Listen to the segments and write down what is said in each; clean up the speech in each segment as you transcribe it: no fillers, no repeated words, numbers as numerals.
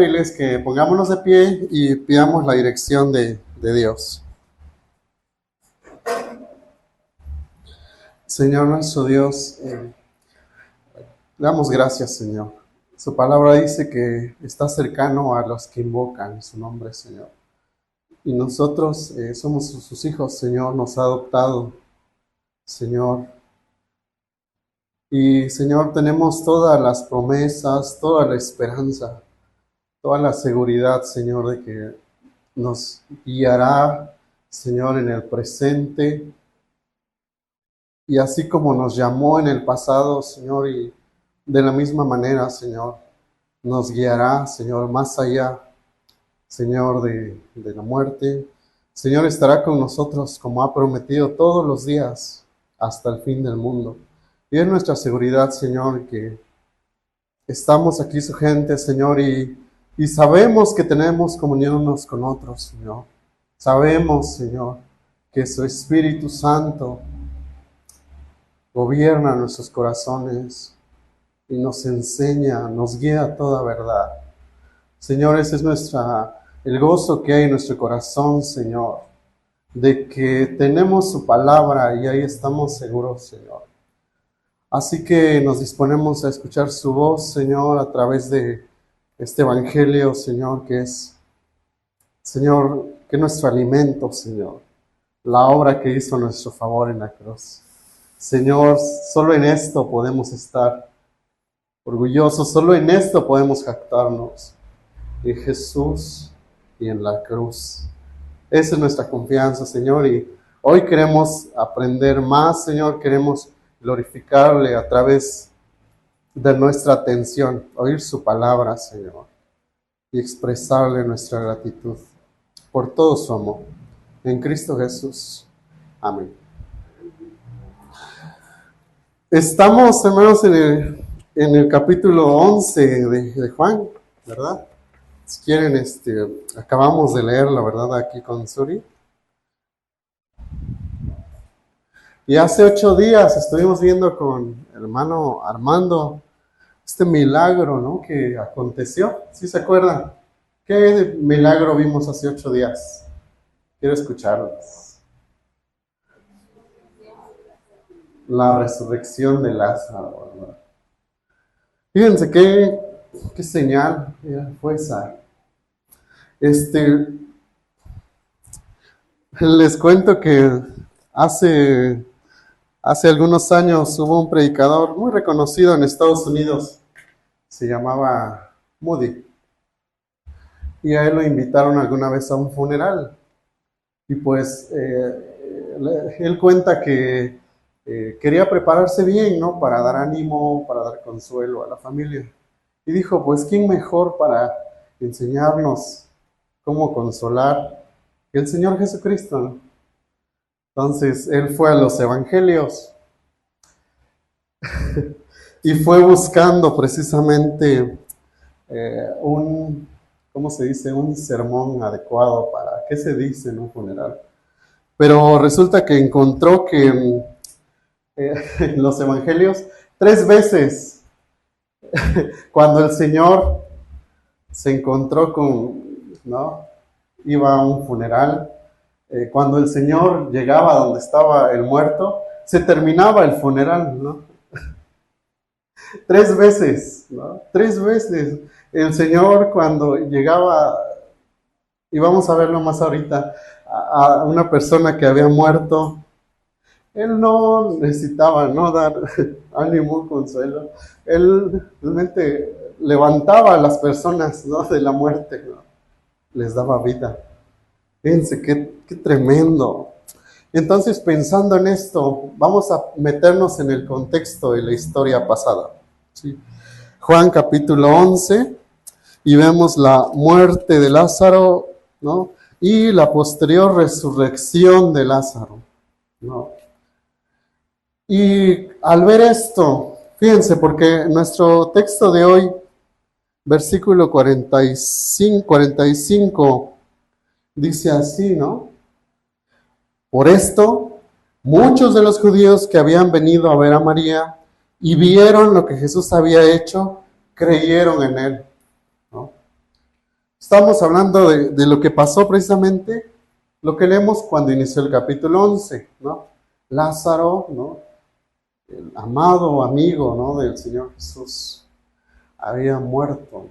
pedirles que pongámonos de pie y pidamos la dirección de Dios. Señor nuestro Dios, damos gracias, Señor. Su palabra dice que está cercano a los que invocan su nombre, Señor. Y nosotros somos sus hijos, Señor, nos ha adoptado, Señor. Y, Señor, tenemos todas las promesas, toda la esperanza, toda la seguridad, Señor, de que nos guiará, Señor, en el presente. Y así como nos llamó en el pasado, Señor, y de la misma manera, Señor, nos guiará, Señor, más allá, Señor, de la muerte. Señor, estará con nosotros como ha prometido todos los días hasta el fin del mundo. Y es nuestra seguridad, Señor, que estamos aquí su gente, Señor, y sabemos que tenemos comunión unos con otros, Señor. Sabemos, Señor, que su Espíritu Santo gobierna nuestros corazones y nos enseña, nos guía a toda verdad. Señor, ese es el gozo que hay en nuestro corazón, Señor, de que tenemos su palabra y ahí estamos seguros, Señor. Así que nos disponemos a escuchar su voz, Señor, a través de este evangelio, Señor, que es, Señor, que es nuestro alimento, Señor, la obra que hizo a nuestro favor en la cruz. Señor, solo en esto podemos estar orgullosos, solo en esto podemos jactarnos, en Jesús y en la cruz. Esa es nuestra confianza, Señor, y hoy queremos aprender más, Señor, queremos glorificarle a través de nuestra atención, oír su palabra, Señor, y expresarle nuestra gratitud por todo su amor. En Cristo Jesús. Amén. Estamos, hermanos, en el capítulo 11 de Juan, ¿verdad? Si quieren, acabamos de leerlo, ¿verdad? Aquí con Suri. Y hace 8 días estuvimos viendo con el hermano Armando este milagro, ¿no? Que aconteció. ¿Sí se acuerdan? ¿Qué milagro vimos hace 8 días? Quiero escucharlos. La resurrección de Lázaro, ¿verdad? Fíjense qué señal fue esa. Les cuento que hace algunos años hubo un predicador muy reconocido en Estados Unidos, se llamaba Moody, y a él lo invitaron alguna vez a un funeral, y pues él cuenta que quería prepararse bien, ¿no? Para dar ánimo, para dar consuelo a la familia, y dijo, pues, ¿quién mejor para enseñarnos cómo consolar que el Señor Jesucristo, ¿no? Entonces, él fue a los evangelios y fue buscando precisamente ¿cómo se dice? Un sermón adecuado para, ¿qué se dice en un funeral? Pero resulta que encontró que en los evangelios 3 veces, cuando el Señor se encontró ¿no? Iba a un funeral, cuando el Señor llegaba donde estaba el muerto, se terminaba el funeral, ¿no? 3 veces, ¿no? 3 veces. El Señor cuando llegaba, y vamos a verlo más ahorita, a una persona que había muerto, Él no necesitaba, ¿no? Dar ánimo, consuelo. Él realmente levantaba a las personas, ¿no? De la muerte, ¿no? Les daba vida. Fíjense qué tremendo. Entonces, pensando en esto, vamos a meternos en el contexto de la historia pasada, ¿sí? Juan capítulo 11, y vemos la muerte de Lázaro, ¿no? Y la posterior resurrección de Lázaro, ¿no? Y al ver esto, fíjense, porque nuestro texto de hoy, versículo 45, dice así, ¿no? Por esto, muchos de los judíos que habían venido a ver a María y vieron lo que Jesús había hecho, creyeron en él, ¿no? Estamos hablando de lo que pasó precisamente, lo que leemos cuando inició el capítulo 11, ¿no? Lázaro, ¿no? El amado amigo, ¿no? Del Señor Jesús había muerto,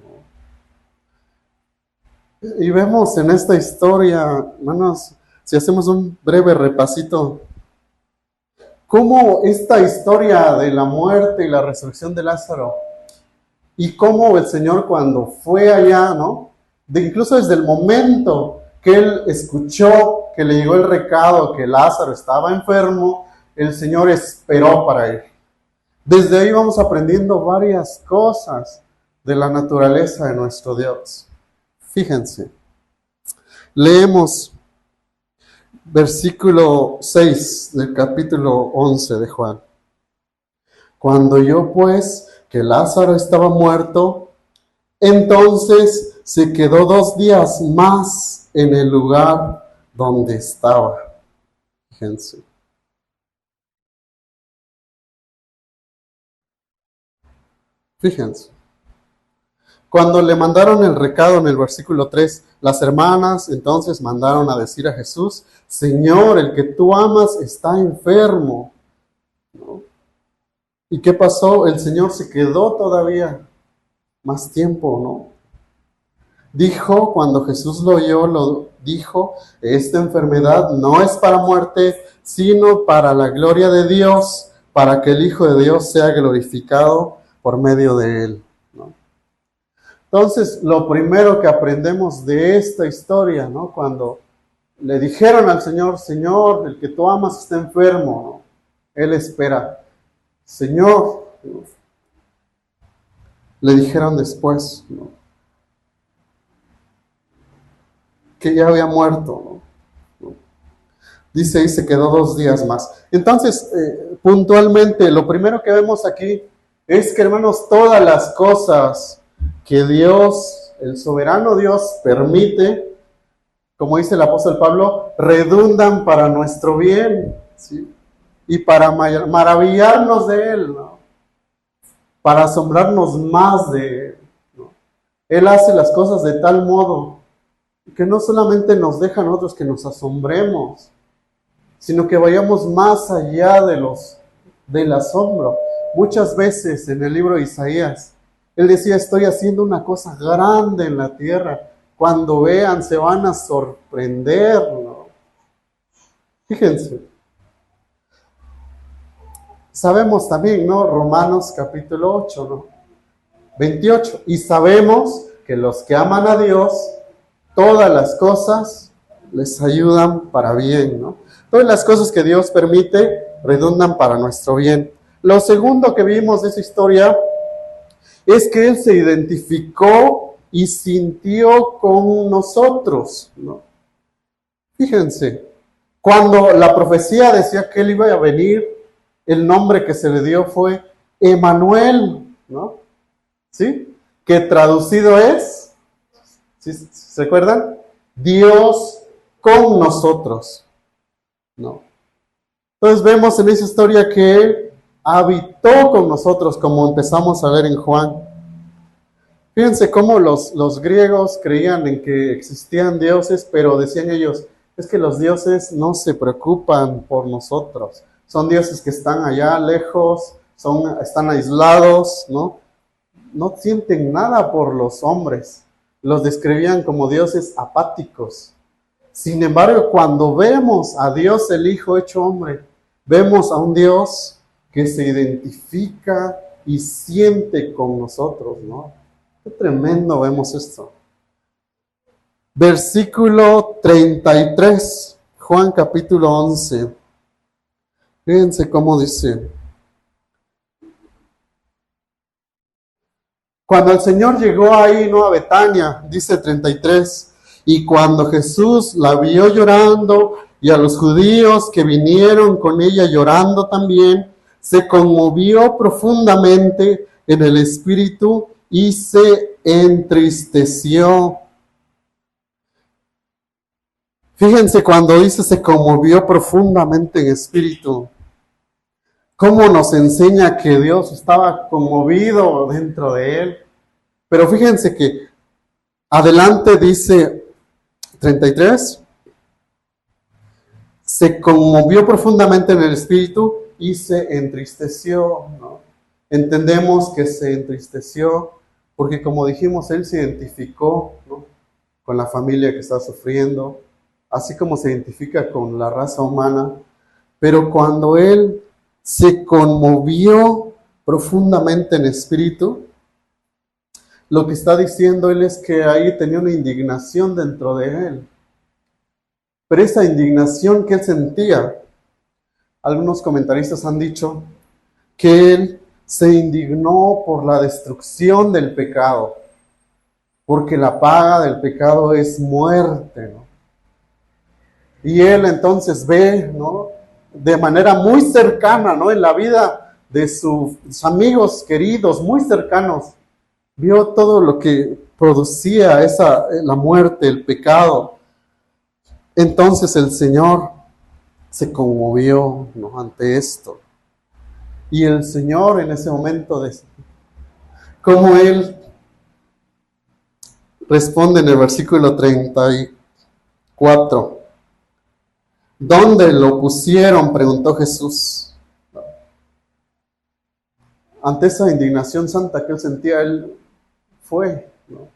¿no? Y vemos en esta historia, hermanos, si hacemos un breve repasito, cómo esta historia de la muerte y la resurrección de Lázaro, y cómo el Señor cuando fue allá, ¿no? Incluso desde el momento que él escuchó que le llegó el recado que Lázaro estaba enfermo, el Señor esperó para ir. Desde ahí vamos aprendiendo varias cosas de la naturaleza de nuestro Dios. Fíjense, leemos versículo 6 del capítulo 11 de Juan. Cuando oyó pues que Lázaro estaba muerto, entonces se quedó 2 días más en el lugar donde estaba. Fíjense. Fíjense. Cuando le mandaron el recado en el versículo 3, las hermanas entonces mandaron a decir a Jesús, Señor, el que tú amas está enfermo, ¿no? ¿Y qué pasó? El Señor se quedó todavía más tiempo, ¿no? Dijo, cuando Jesús lo oyó, lo dijo, esta enfermedad no es para muerte, sino para la gloria de Dios, para que el Hijo de Dios sea glorificado por medio de él, ¿no? Entonces, lo primero que aprendemos de esta historia, ¿no? Cuando le dijeron al Señor, Señor, el que tú amas está enfermo, ¿no? Él espera. Señor, ¿no? Le dijeron después, ¿no? Que ya había muerto, ¿no? Dice, y se quedó 2 días más. Entonces, puntualmente, lo primero que vemos aquí es que, hermanos, todas las cosas que Dios, el soberano Dios, permite, como dice el apóstol Pablo, redundan para nuestro bien, ¿sí? Y para maravillarnos de Él, ¿no? Para asombrarnos más de Él, ¿no? Él hace las cosas de tal modo que no solamente nos deja a nosotros que nos asombremos, sino que vayamos más allá del asombro. Muchas veces en el libro de Isaías, él decía, estoy haciendo una cosa grande en la tierra. Cuando vean, se van a sorprender, ¿no? Fíjense. Sabemos también, ¿no? Romanos capítulo 8, ¿no? 28. Y sabemos que los que aman a Dios, todas las cosas les ayudan para bien, ¿no? Todas las cosas que Dios permite redundan para nuestro bien. Lo segundo que vimos de esa historia es que Él se identificó y sintió con nosotros, ¿no? Fíjense, cuando la profecía decía que Él iba a venir, el nombre que se le dio fue Emanuel, ¿no? ¿Sí? Que traducido es, ¿sí? ¿Se acuerdan? Dios con nosotros, ¿no? Entonces vemos en esa historia que Él habitó con nosotros, como empezamos a ver en Juan. Fíjense cómo los griegos creían en que existían dioses, pero decían ellos, es que los dioses no se preocupan por nosotros. Son dioses que están allá lejos, están aislados, ¿no? No sienten nada por los hombres. Los describían como dioses apáticos. Sin embargo, cuando vemos a Dios el Hijo hecho hombre, vemos a un Dios que se identifica y siente con nosotros, ¿no? Qué tremendo vemos esto. Versículo 33, Juan capítulo 11. Fíjense cómo dice. Cuando el Señor llegó ahí, ¿no? A Betania, dice 33, y cuando Jesús la vio llorando y a los judíos que vinieron con ella llorando también, se conmovió profundamente en el espíritu y se entristeció. Fíjense cuando dice se conmovió profundamente en espíritu. ¿Cómo nos enseña que Dios estaba conmovido dentro de él? Pero fíjense que Adelante dice 33, se conmovió profundamente en el espíritu y se entristeció, ¿no? Entendemos que se entristeció porque, como dijimos, él se identificó, ¿no?, con la familia que está sufriendo, así como se identifica con la raza humana, pero cuando él se conmovió profundamente en espíritu, lo que está diciendo él es que ahí tenía una indignación dentro de él. Pero esa indignación que él sentía, algunos comentaristas han dicho que él se indignó por la destrucción del pecado, porque la paga del pecado es muerte, ¿no? Y él entonces ve, ¿no?, de manera muy cercana, ¿no?, en la vida de sus amigos queridos, muy cercanos, vio todo lo que producía la muerte, el pecado. Entonces el Señor se conmovió, ¿no?, ante esto. Y el Señor en ese momento, como Él responde en el versículo 34. ¿Dónde lo pusieron?, preguntó Jesús. Ante esa indignación santa que él sentía, él fue, ¿no?,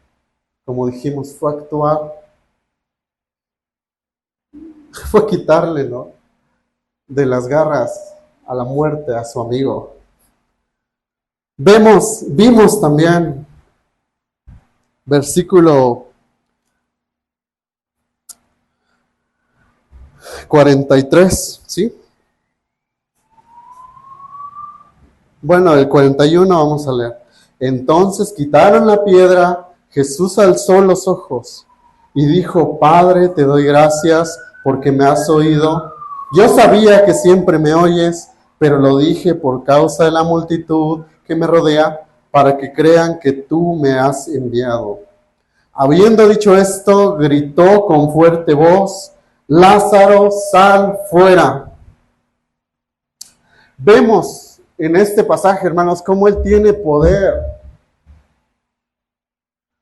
como dijimos, fue a actuar, fue a quitarle, ¿no?, de las garras a la muerte a su amigo. Vimos también, versículo 43, ¿sí? Bueno, el 41 vamos a leer. Entonces quitaron la piedra, Jesús alzó los ojos y dijo: Padre, te doy gracias porque me has oído. Yo sabía que siempre me oyes, pero lo dije por causa de la multitud que me rodea, para que crean que tú me has enviado. Habiendo dicho esto, gritó con fuerte voz: Lázaro, sal fuera. Vemos en este pasaje, hermanos, cómo él tiene poder,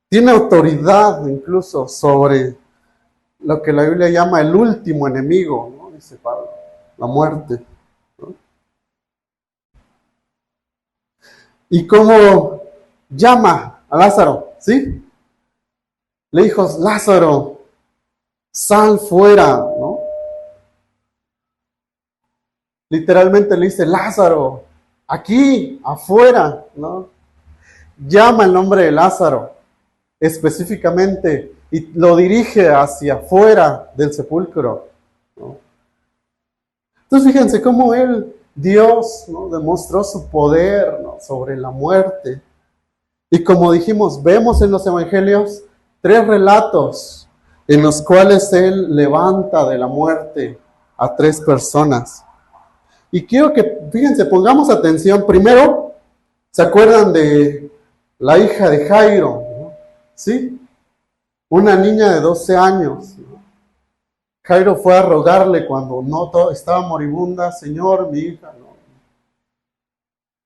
tiene autoridad incluso sobre lo que la Biblia llama el último enemigo, ¿no?, dice Pablo, la muerte, ¿no? Y cómo llama a Lázaro, ¿sí? Le dijo: Lázaro, sal fuera, ¿no? Literalmente le dice: Lázaro, aquí, afuera, ¿no? Llama el nombre de Lázaro específicamente y lo dirige hacia afuera del sepulcro, ¿no? Entonces fíjense cómo Dios, ¿no?, demostró su poder, ¿no?, sobre la muerte. Y como dijimos, vemos en los evangelios 3 relatos en los cuales Él levanta de la muerte a 3 personas. Y quiero que, fíjense, pongamos atención. Primero, ¿se acuerdan de la hija de Jairo, ¿no?, ¿sí? Una niña de 12 años, ¿no? Jairo fue a rogarle cuando estaba moribunda: Señor, mi hija, ¿no?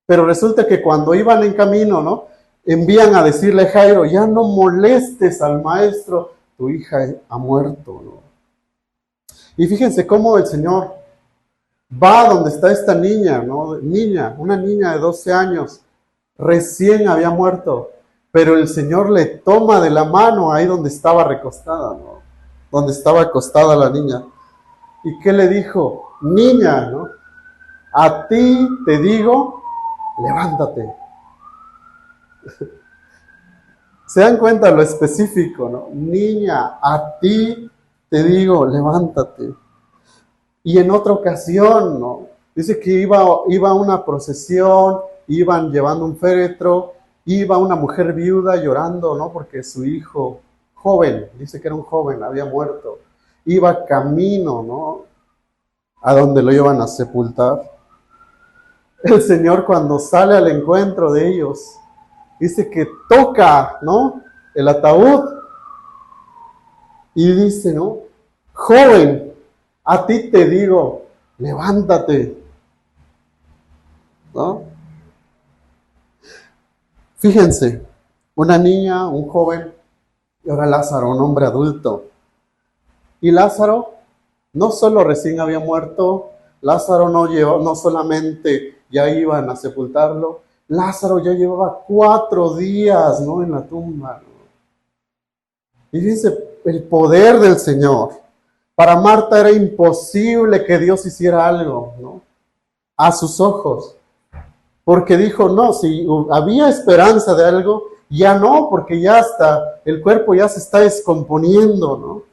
Pero resulta que cuando iban en camino, ¿no?, envían a decirle a Jairo: ya no molestes al maestro, tu hija ha muerto, ¿no? Y fíjense cómo el Señor va donde está esta niña, ¿no? Una niña de 12 años, recién había muerto, pero el Señor le toma de la mano ahí donde estaba recostada, ¿no?, donde estaba acostada la niña. ¿Y qué le dijo? Niña, ¿no?, a ti te digo, levántate. ¿Se dan cuenta lo específico, no? Niña, a ti te digo, levántate. Y en otra ocasión, ¿no?, dice que iba a una procesión, iban llevando un féretro, iba una mujer viuda llorando, ¿no?, porque su hijo joven, dice que era un joven, había muerto. Iba camino, ¿no?, a donde lo iban a sepultar. El Señor, cuando sale al encuentro de ellos, dice que toca, ¿no?, el ataúd y dice, ¿no?, joven, a ti te digo, levántate, ¿no? Fíjense, una niña, un joven, Y ahora Lázaro, un hombre adulto. Y Lázaro no solo recién había muerto, Lázaro no solamente ya iban a sepultarlo, Lázaro ya llevaba 4 días, ¿no?, en la tumba, ¿no? Y fíjense el poder del Señor. Para Marta era imposible que Dios hiciera algo, ¿no?, a sus ojos. Porque dijo, no, si había esperanza de algo, ya no, porque ya está, el cuerpo ya se está descomponiendo, ¿no?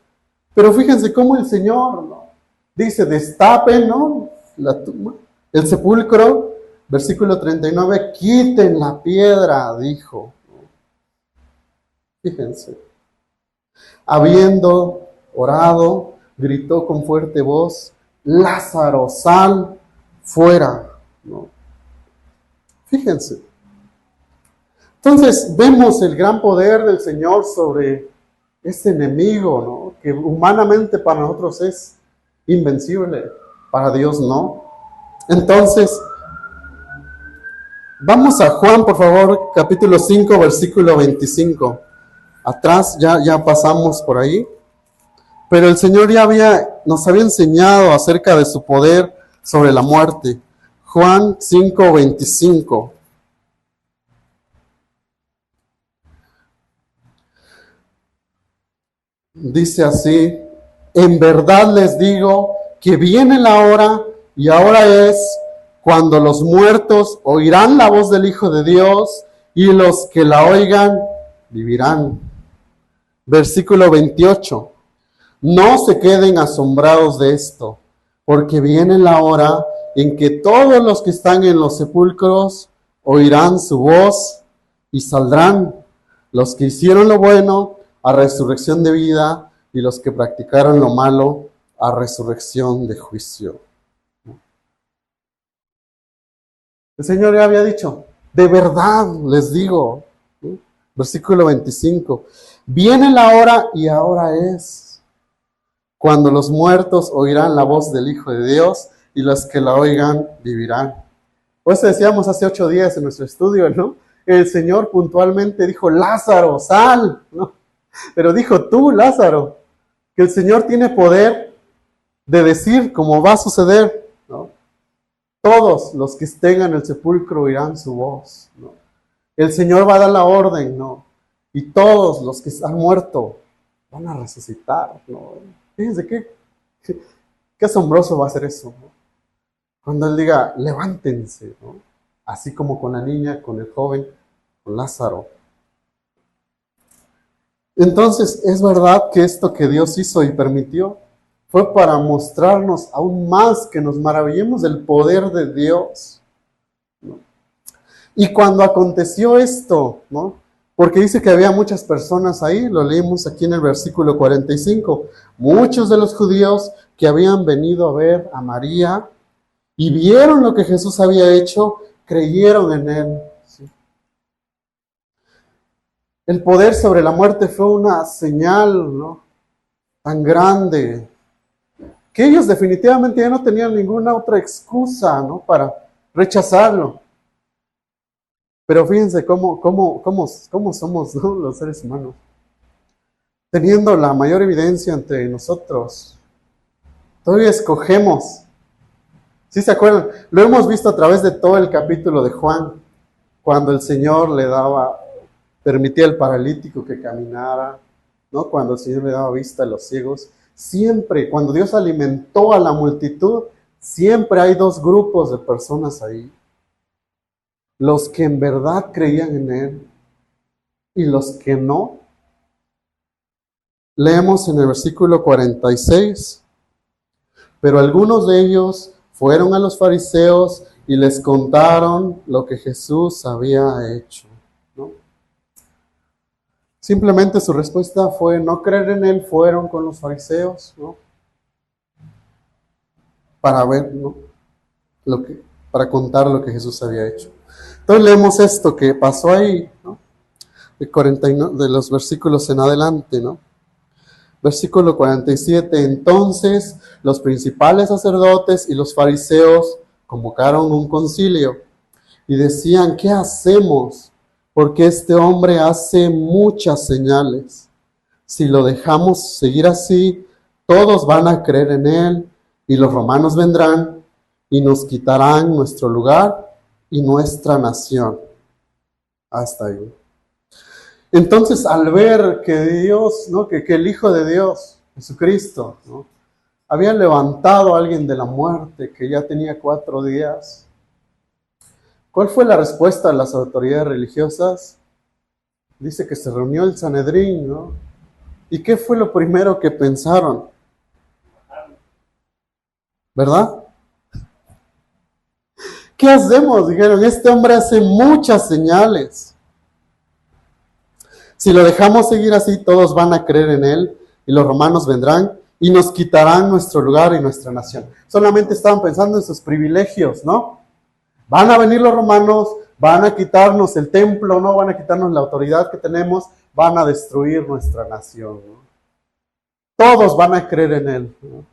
Pero fíjense cómo el Señor, ¿no?, dice, destapen, ¿no?, la tumba, el sepulcro, versículo 39, quiten la piedra, dijo. Fíjense. Habiendo orado, gritó con fuerte voz, Lázaro, sal fuera, ¿no? Fíjense. Entonces vemos el gran poder del Señor sobre este enemigo, ¿no?, que humanamente para nosotros es invencible, para Dios no. Entonces, vamos a Juan, por favor, capítulo 5, versículo 25. Atrás ya pasamos por ahí. Pero el Señor nos había enseñado acerca de su poder sobre la muerte. Juan 5, 25. Dice así, en verdad les digo que viene la hora, y ahora es, cuando los muertos oirán la voz del Hijo de Dios, y los que la oigan vivirán. Versículo 28. No se queden asombrados de esto, porque viene la hora en que todos los que están en los sepulcros oirán su voz y saldrán, los que hicieron lo bueno a resurrección de vida y los que practicaron lo malo a resurrección de juicio. El Señor ya había dicho, de verdad les digo, ¿sí? Versículo 25, viene la hora y ahora es, cuando los muertos oirán la voz del Hijo de Dios y los que la oigan vivirán. Por eso decíamos hace 8 días en nuestro estudio, ¿no? El Señor puntualmente dijo, Lázaro, sal, ¿no? Pero dijo tú, Lázaro, que el Señor tiene poder de decir cómo va a suceder, ¿no? Todos los que estén en el sepulcro oirán su voz, ¿no? El Señor va a dar la orden, ¿no? Y todos los que han muerto van a resucitar, ¿no? Fíjense qué asombroso va a ser eso, ¿no? Cuando Él diga, levántense, ¿no? Así como con la niña, con el joven, con Lázaro. Entonces, es verdad que esto que Dios hizo y permitió fue para mostrarnos aún más que nos maravillemos del poder de Dios, ¿no? Y cuando aconteció esto, ¿no? Porque dice que había muchas personas ahí, lo leímos aquí en el versículo 45, muchos de los judíos que habían venido a ver a María y vieron lo que Jesús había hecho, creyeron en Él. ¿Sí? El poder sobre la muerte fue una señal, ¿no?, tan grande, que ellos definitivamente ya no tenían ninguna otra excusa, ¿no?, para rechazarlo. Pero fíjense cómo somos, ¿no?, los seres humanos. Teniendo la mayor evidencia entre nosotros, todavía escogemos. ¿Sí se acuerdan? Lo hemos visto a través de todo el capítulo de Juan, cuando el Señor permitía al paralítico que caminara, ¿no? Cuando el Señor le daba vista a los ciegos. Siempre, cuando Dios alimentó a la multitud, siempre hay 2 grupos de personas ahí. Los que en verdad creían en Él y los que no. Leemos en el versículo 46. Pero algunos de ellos fueron a los fariseos y les contaron lo que Jesús había hecho, ¿no? Simplemente su respuesta fue no creer en Él. Fueron con los fariseos, ¿no?, para ver, ¿no?, para contar lo que Jesús había hecho. Entonces leemos esto que pasó ahí, ¿no?, de los versículos en adelante, ¿no? Versículo 47, entonces los principales sacerdotes y los fariseos convocaron un concilio y decían, ¿qué hacemos? Porque este hombre hace muchas señales. Si lo dejamos seguir así, todos van a creer en él y los romanos vendrán y nos quitarán nuestro lugar y nuestra nación. Hasta ahí. Entonces, al ver que Dios, ¿no? que el Hijo de Dios, Jesucristo, ¿no? había levantado a alguien de la muerte que ya tenía 4 días, ¿cuál fue la respuesta de las autoridades religiosas? Dice que se reunió el Sanedrín, ¿no? ¿Y qué fue lo primero que pensaron? ¿Verdad? ¿Qué hacemos? Dijeron, este hombre hace muchas señales. Si lo dejamos seguir así, todos van a creer en él y los romanos vendrán y nos quitarán nuestro lugar y nuestra nación. Solamente estaban pensando en sus privilegios, ¿no? Van a venir los romanos, van a quitarnos el templo, ¿no? Van a quitarnos la autoridad que tenemos, van a destruir nuestra nación, ¿no? Todos van a creer en él, ¿no?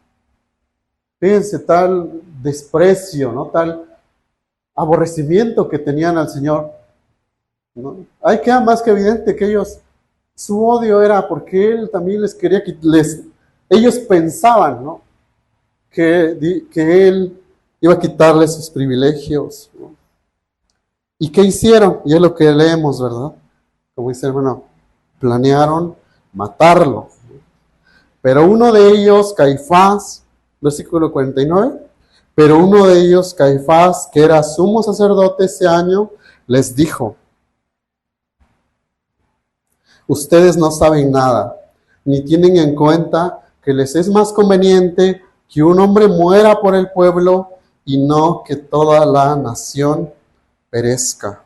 Fíjense, tal desprecio, ¿no? Tal aborrecimiento que tenían al Señor, ¿no? Ahí queda más que evidente que ellos, su odio era porque Él también les quería ellos pensaban, ¿no? que Él iba a quitarles sus privilegios, ¿no? ¿Y qué hicieron? Y es lo que leemos, ¿verdad? Como dice el hermano, planearon matarlo. Pero uno de ellos, Caifás, versículo 49, pero uno de ellos, Caifás, que era sumo sacerdote ese año, les dijo, ustedes no saben nada, ni tienen en cuenta que les es más conveniente que un hombre muera por el pueblo y no que toda la nación perezca.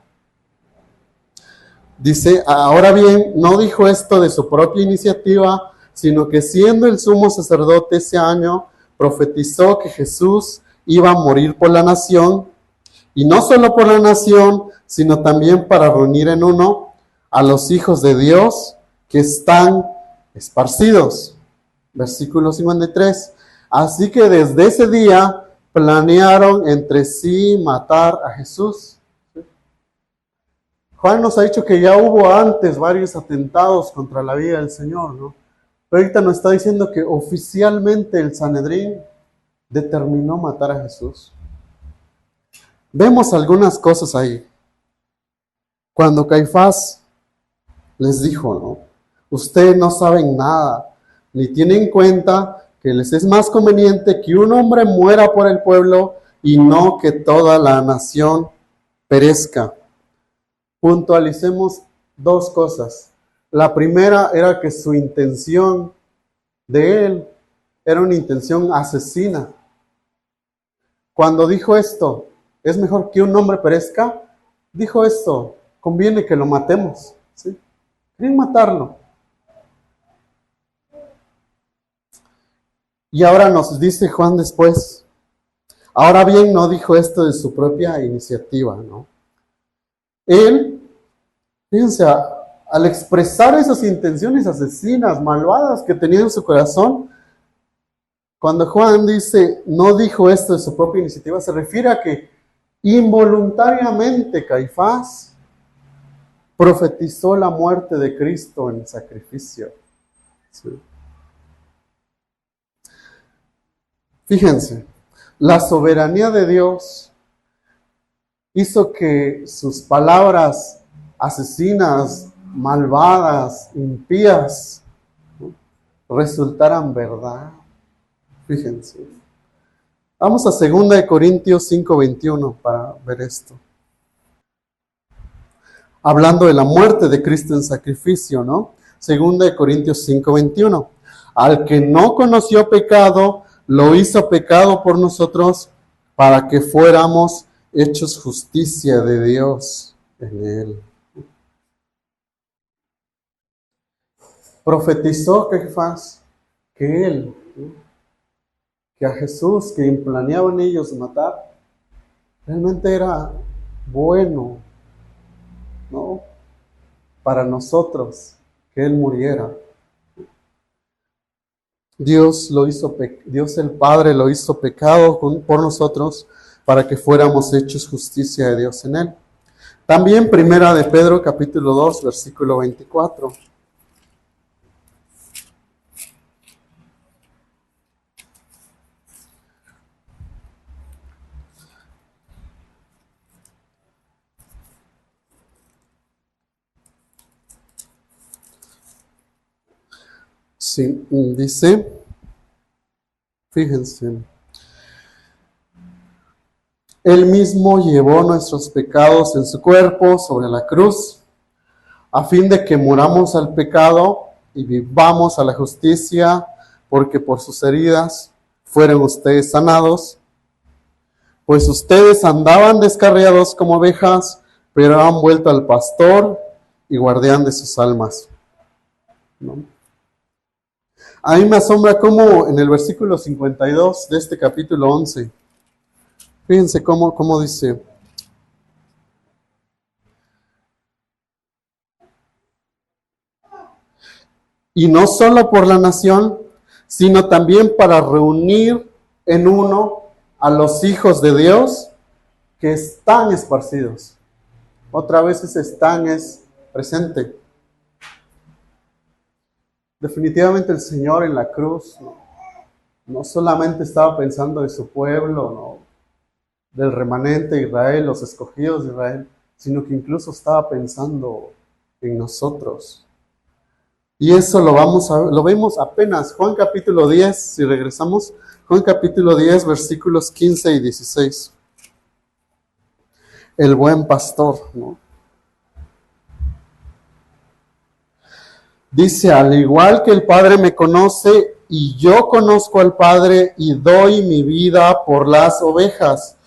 Dice, ahora bien, no dijo esto de su propia iniciativa, sino que siendo el sumo sacerdote ese año, profetizó que Jesús iba a morir por la nación, y no solo por la nación, sino también para reunir en uno a los hijos de Dios que están esparcidos. Versículo 53. Así que desde ese día planearon entre sí matar a Jesús. Juan nos ha dicho que ya hubo antes varios atentados contra la vida del Señor, ¿no? Pero ahorita nos está diciendo que oficialmente el Sanedrín determinó matar a Jesús. Vemos algunas cosas ahí. Cuando Caifás les dijo, ¿no? Ustedes no saben nada, ni tienen en cuenta que les es más conveniente que un hombre muera por el pueblo y no que toda la nación perezca. Puntualicemos 2 cosas. La primera era que su intención de él era una intención asesina. Cuando dijo esto, es mejor que un hombre perezca, dijo esto, conviene que lo matemos, ¿sí? Querían matarlo. Y ahora nos dice Juan después, ahora bien, no dijo esto de su propia iniciativa, ¿no? Él, fíjense, al expresar esas intenciones asesinas, malvadas que tenía en su corazón, cuando Juan dice, no dijo esto de su propia iniciativa, se refiere a que involuntariamente Caifás profetizó la muerte de Cristo en sacrificio. ¿Sí? Fíjense, la soberanía de Dios hizo que sus palabras asesinas, malvadas, impías, ¿no? resultaran verdad. Fíjense. Vamos a 2 Corintios 5:21 para ver esto. Hablando de la muerte de Cristo en sacrificio, ¿no? 2 Corintios 5:21. Al que no conoció pecado, lo hizo pecado por nosotros para que fuéramos hechos justicia de Dios en él. Profetizó Caifás que él, ¿no? que a Jesús, que planeaban ellos matar, realmente era bueno, ¿no? para nosotros que él muriera. Dios el Padre lo hizo pecado por nosotros para que fuéramos hechos justicia de Dios en él. También 1 de Pedro capítulo 2 versículo 24. Sí, dice, fíjense, Él mismo llevó nuestros pecados en su cuerpo sobre la cruz, a fin de que muramos al pecado y vivamos a la justicia, porque por sus heridas fueron ustedes sanados. Pues ustedes andaban descarriados como ovejas, pero han vuelto al pastor y guardián de sus almas, ¿no? A mí me asombra cómo en el versículo 52 de este capítulo 11, fíjense cómo dice: y no solo por la nación, sino también para reunir en uno a los hijos de Dios que están esparcidos. Otra vez ese están es presente. Definitivamente el Señor en la cruz no solamente estaba pensando de su pueblo, ¿no?, del remanente de Israel, los escogidos de Israel, sino que incluso estaba pensando en nosotros. Y eso lo vemos apenas, Juan capítulo 10, si regresamos, Juan capítulo 10, versículos 15 y 16. El buen pastor, ¿no? Dice: al igual que el Padre me conoce y yo conozco al Padre y doy mi vida por las ovejas.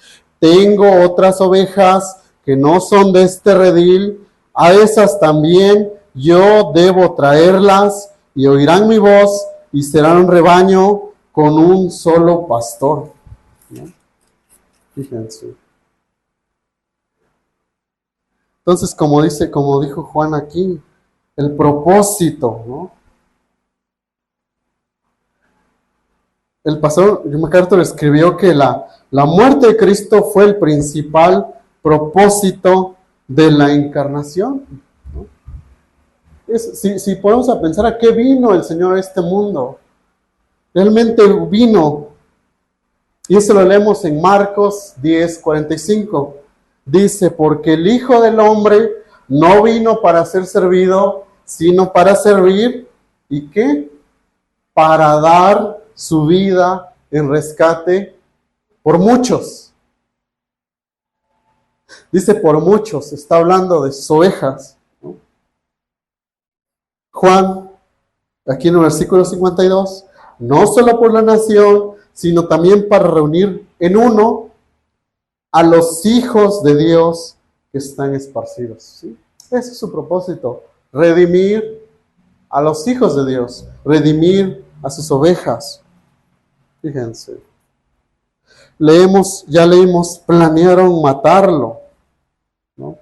Tengo otras ovejas que no son de este redil, a esas también yo debo traerlas y oirán mi voz y serán un rebaño con un solo pastor, ¿no? Fíjense. Entonces, como dijo Juan aquí, el propósito, ¿no? El pastor MacArthur escribió que la muerte de Cristo fue el principal propósito de la encarnación, ¿no? Si ponemos a pensar a qué vino el Señor a este mundo, realmente vino, y eso lo leemos en Marcos 10:45, dice: porque el Hijo del Hombre no vino para ser servido, sino para servir, ¿y qué? Para dar su vida en rescate por muchos. Dice por muchos, está hablando de sus ovejas, ¿no? Juan, aquí en el versículo 52, no solo por la nación, sino también para reunir en uno a los hijos de Dios que están esparcidos, ¿sí? Ese es su propósito, redimir a los hijos de Dios, redimir a sus ovejas. Fíjense, ya leímos, planearon matarlo, ¿no?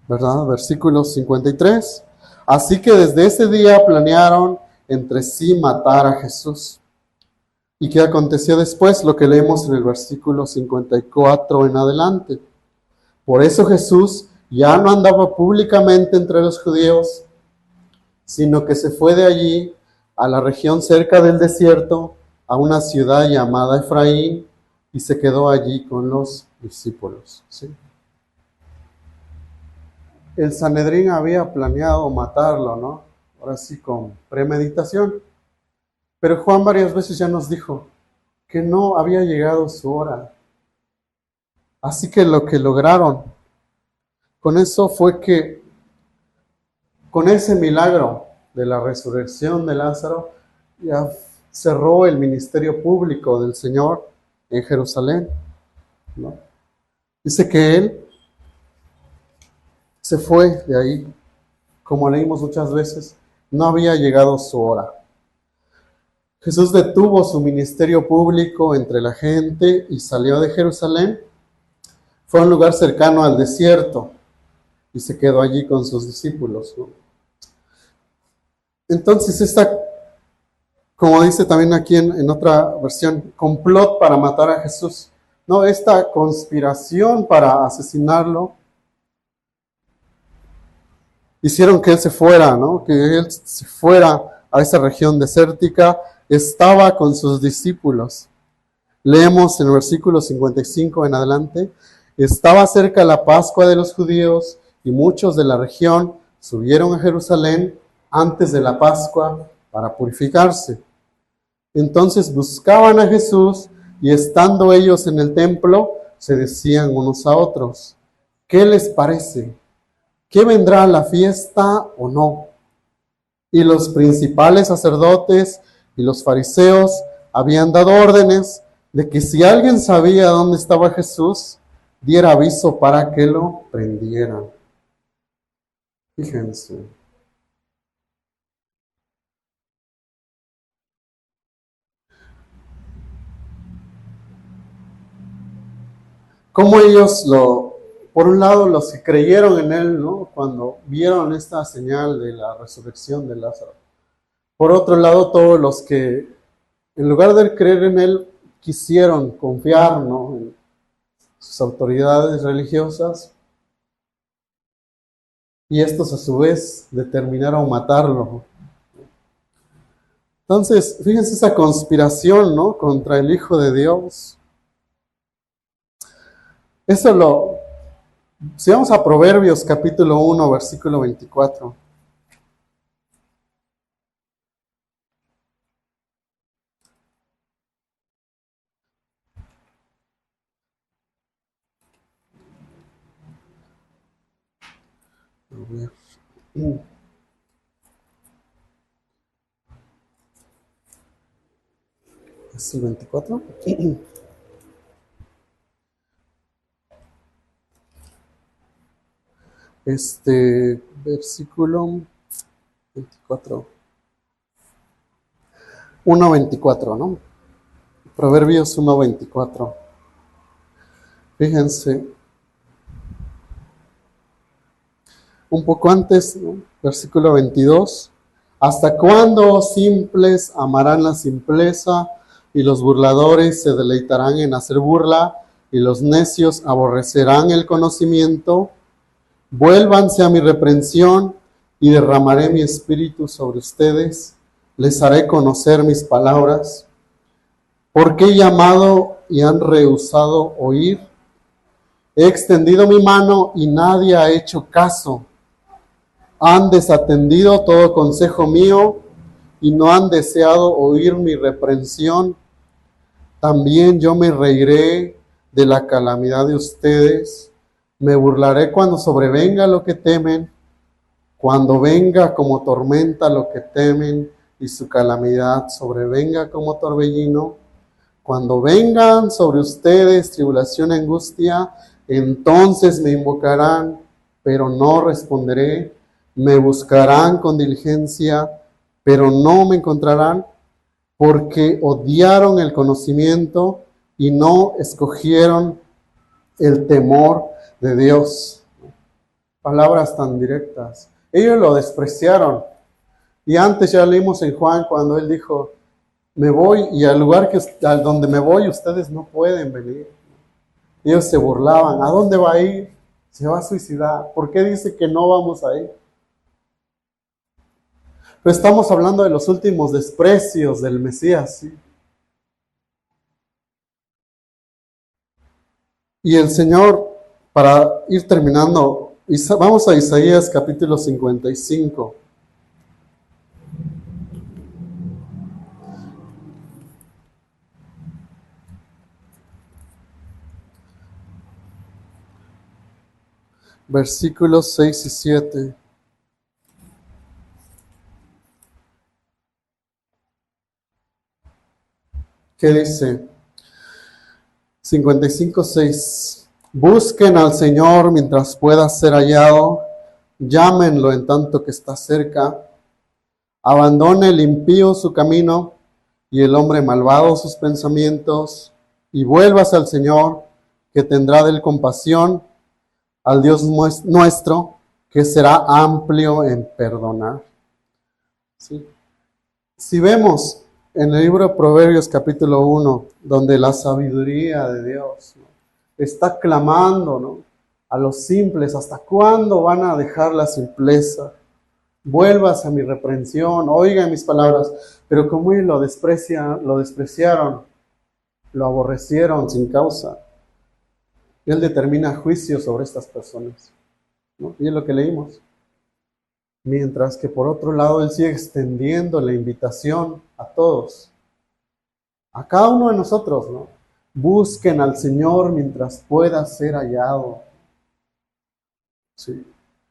¿Verdad? Versículo 53. Así que desde ese día planearon entre sí matar a Jesús. ¿Y qué aconteció después? Lo que leemos en el versículo 54 en adelante. Por eso Jesús ya no andaba públicamente entre los judíos, sino que se fue de allí a la región cerca del desierto, a una ciudad llamada Efraín, y se quedó allí con los discípulos, ¿sí? El Sanedrín había planeado matarlo, ¿no? Ahora sí, con premeditación. Pero Juan varias veces ya nos dijo que no había llegado su hora. Así que lo que lograron con eso fue que, con ese milagro de la resurrección de Lázaro, ya cerró el ministerio público del Señor en Jerusalén, ¿no? Dice que Él se fue de ahí, como leímos muchas veces, no había llegado su hora. Jesús detuvo su ministerio público entre la gente y salió de Jerusalén. Fue a un lugar cercano al desierto y se quedó allí con sus discípulos, ¿no? Entonces como dice también aquí en otra versión, complot para matar a Jesús, ¿no? Esta conspiración para asesinarlo, hicieron que Él se fuera, ¿no? Que Él se fuera a esa región desértica. Estaba con sus discípulos. Leemos en el versículo 55 en adelante: estaba cerca la Pascua de los judíos y muchos de la región subieron a Jerusalén antes de la Pascua para purificarse. Entonces buscaban a Jesús y estando ellos en el templo, se decían unos a otros, ¿qué les parece? ¿Qué vendrá a la fiesta o no? Y los principales sacerdotes y los fariseos habían dado órdenes de que si alguien sabía dónde estaba Jesús, diera aviso para que lo prendieran. Fíjense. Cómo ellos por un lado los que creyeron en él, ¿no? Cuando vieron esta señal de la resurrección de Lázaro. Por otro lado, todos los que en lugar de creer en él, quisieron confiar, ¿no?, en sus autoridades religiosas, y estos a su vez determinaron matarlo. Entonces, fíjense esa conspiración, ¿no?, contra el Hijo de Dios. Si vamos a Proverbios capítulo 1, versículo 24. A ver. ¿Es el 24? Versículo 24. 1:24, ¿no? Proverbios 1:24. Fíjense. Un poco antes, ¿no?, versículo 22. ¿Hasta cuándo simples amarán la simpleza y los burladores se deleitarán en hacer burla y los necios aborrecerán el conocimiento? Vuélvanse a mi reprensión y derramaré mi espíritu sobre ustedes. Les haré conocer mis palabras. ¿Por qué he llamado y han rehusado oír? He extendido mi mano y nadie ha hecho caso. Han desatendido todo consejo mío y no han deseado oír mi reprensión. También yo me reiré de la calamidad de ustedes. Me burlaré cuando sobrevenga lo que temen, cuando venga como tormenta lo que temen y su calamidad sobrevenga como torbellino. Cuando vengan sobre ustedes tribulación y angustia, entonces me invocarán, pero no responderé. Me buscarán con diligencia, pero no me encontrarán, porque odiaron el conocimiento y no escogieron el temor de Dios. Palabras tan directas. Ellos lo despreciaron. Y antes ya leímos en Juan cuando él dijo, me voy y al lugar donde me voy ustedes no pueden venir. Ellos se burlaban. ¿A dónde va a ir? Se va a suicidar. ¿Por qué dice que no vamos a ir? Pero estamos hablando de los últimos desprecios del Mesías, ¿sí? Y el Señor, para ir terminando, vamos a Isaías capítulo 55. Versículos 6 y 7. ¿Qué dice? 55:6. Busquen al Señor mientras pueda ser hallado, llámenlo en tanto que está cerca. Abandone el impío su camino y el hombre malvado sus pensamientos, y vuélvase al Señor, que tendrá de él compasión, al Dios nuestro, que será amplio en perdonar. ¿Sí? Si vemos en el libro de Proverbios capítulo 1, donde la sabiduría de Dios, ¿no?, está clamando, ¿no?, a los simples, ¿hasta cuándo van a dejar la simpleza? Vuelvas a mi reprensión, oigan mis palabras. Pero como ellos lo despreciaron, lo aborrecieron sin causa, Él determina juicio sobre estas personas, ¿no? Y es lo que leímos. mientras que por otro lado Él sigue extendiendo la invitación a todos, a cada uno de nosotros, ¿no? Busquen al Señor mientras pueda ser hallado. Sí.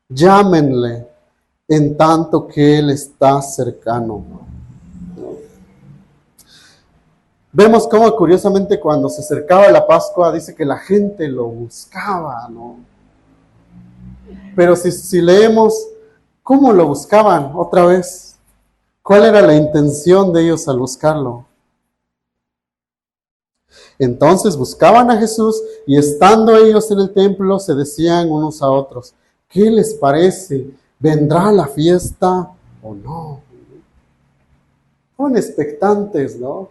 Llámenle en tanto que Él está cercano. Vemos cómo curiosamente cuando se acercaba la Pascua dice que la gente lo buscaba, ¿no? Pero si leemos cómo lo buscaban otra vez, ¿cuál era la intención de ellos al buscarlo? Entonces buscaban a Jesús y estando ellos en el templo se decían unos a otros, ¿qué les parece? ¿Vendrá la fiesta o no? Estaban expectantes, ¿no?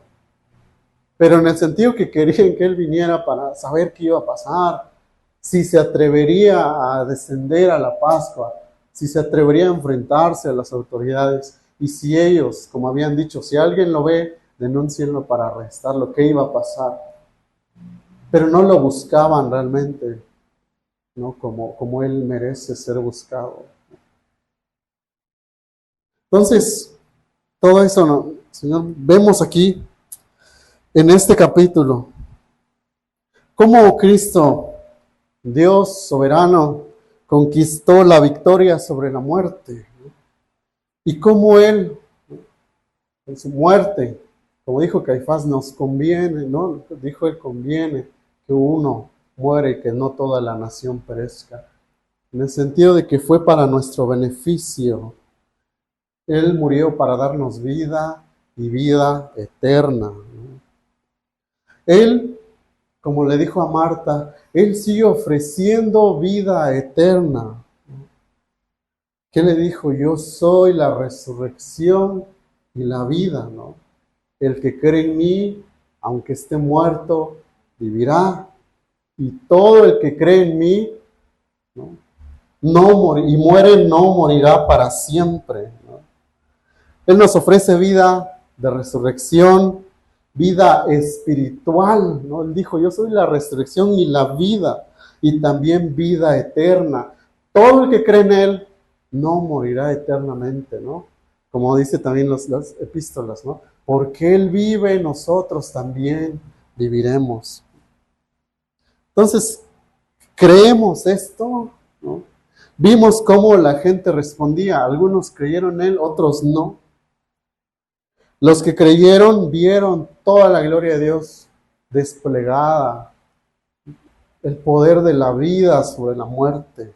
Pero en el sentido que querían que Él viniera para saber qué iba a pasar, si se atrevería a descender a la Pascua, si se atrevería a enfrentarse a las autoridades, y si ellos, como habían dicho, si alguien lo ve, denúncienlo para arrestarlo, ¿qué iba a pasar? Pero no lo buscaban realmente, ¿no? Como Él merece ser buscado. Entonces, todo eso, ¿no? Señor, vemos aquí en este capítulo cómo Cristo, Dios soberano, conquistó la victoria sobre la muerte, ¿no? Y cómo Él, en su muerte, como dijo Caifás, nos conviene, ¿no? Dijo Él, conviene que uno muere y que no toda la nación perezca. En el sentido de que fue para nuestro beneficio. Él murió para darnos vida y vida eterna, ¿no? Él, como le dijo a Marta, Él sigue ofreciendo vida eterna, ¿no? ¿Qué le dijo? Yo soy la resurrección y la vida, ¿no? El que cree en mí, aunque esté muerto, vivirá. Y todo el que cree en mí, ¿no? Y muere, no morirá para siempre, ¿no? Él nos ofrece vida de resurrección, vida espiritual, ¿no? Él dijo, yo soy la resurrección y la vida, y también vida eterna. Todo el que cree en Él no morirá eternamente, ¿no? Como dice también las epístolas, ¿no? Porque Él vive, nosotros también viviremos. Entonces, creemos esto, ¿no? Vimos cómo la gente respondía. Algunos creyeron en Él, otros no. Los que creyeron vieron toda la gloria de Dios desplegada, el poder de la vida sobre la muerte.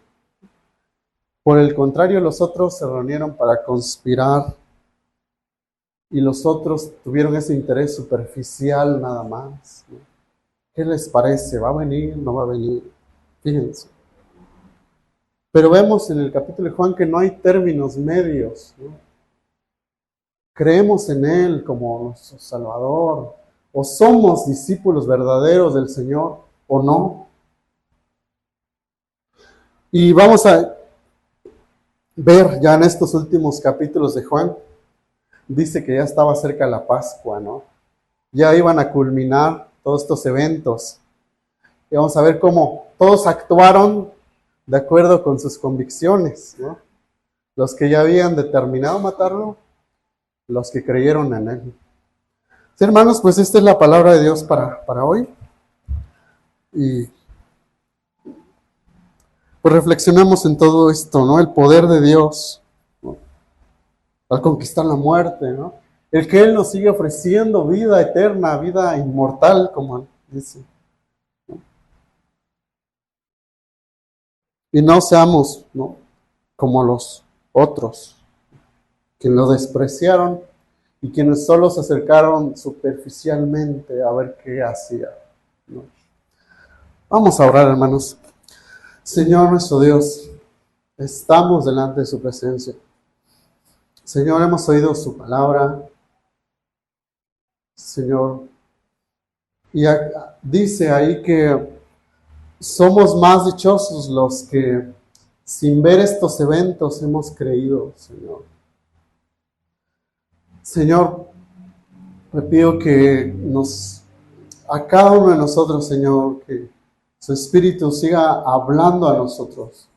Por el contrario, los otros se reunieron para conspirar y los otros tuvieron ese interés superficial nada más, ¿no? ¿Qué les parece? ¿Va a venir? ¿No va a venir? Fíjense. Pero vemos en el capítulo de Juan que no hay términos medios, ¿no? Creemos en Él como nuestro Salvador, o somos discípulos verdaderos del Señor, o no. Y vamos a ver ya en estos últimos capítulos de Juan, dice que ya estaba cerca la Pascua, ¿no? Ya iban a culminar todos estos eventos. Y vamos a ver cómo todos actuaron de acuerdo con sus convicciones, ¿no? Los que ya habían determinado matarlo, los que creyeron en Él. Sí, hermanos, pues esta es la palabra de Dios para hoy. Y pues reflexionamos en todo esto, ¿no? El poder de Dios, ¿no? Al conquistar la muerte, ¿no? El que Él nos sigue ofreciendo vida eterna, vida inmortal, como dice, ¿no? Y no seamos, ¿no?, como los otros, que lo despreciaron y quienes solo se acercaron superficialmente a ver qué hacía, ¿no? Vamos a orar, hermanos. Señor nuestro Dios, estamos delante de su presencia. Señor, hemos oído su palabra, Señor, y dice ahí que somos más dichosos los que sin ver estos eventos hemos creído, Señor. Señor, te pido que a cada uno de nosotros, Señor, que su Espíritu siga hablando a nosotros,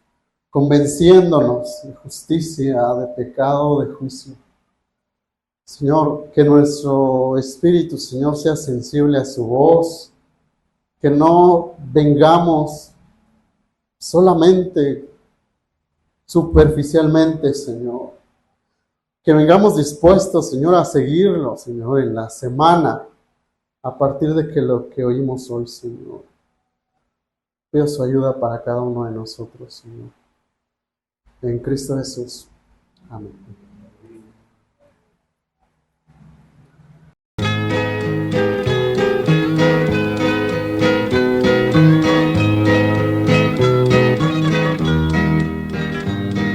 convenciéndonos de justicia, de pecado, de juicio. Señor, que nuestro espíritu, Señor, sea sensible a su voz, que no vengamos solamente superficialmente, Señor, que vengamos dispuestos, Señor, a seguirlo, Señor, en la semana, a partir de que lo que oímos hoy, Señor. Pido su ayuda para cada uno de nosotros, Señor. En Cristo Jesús. Amén.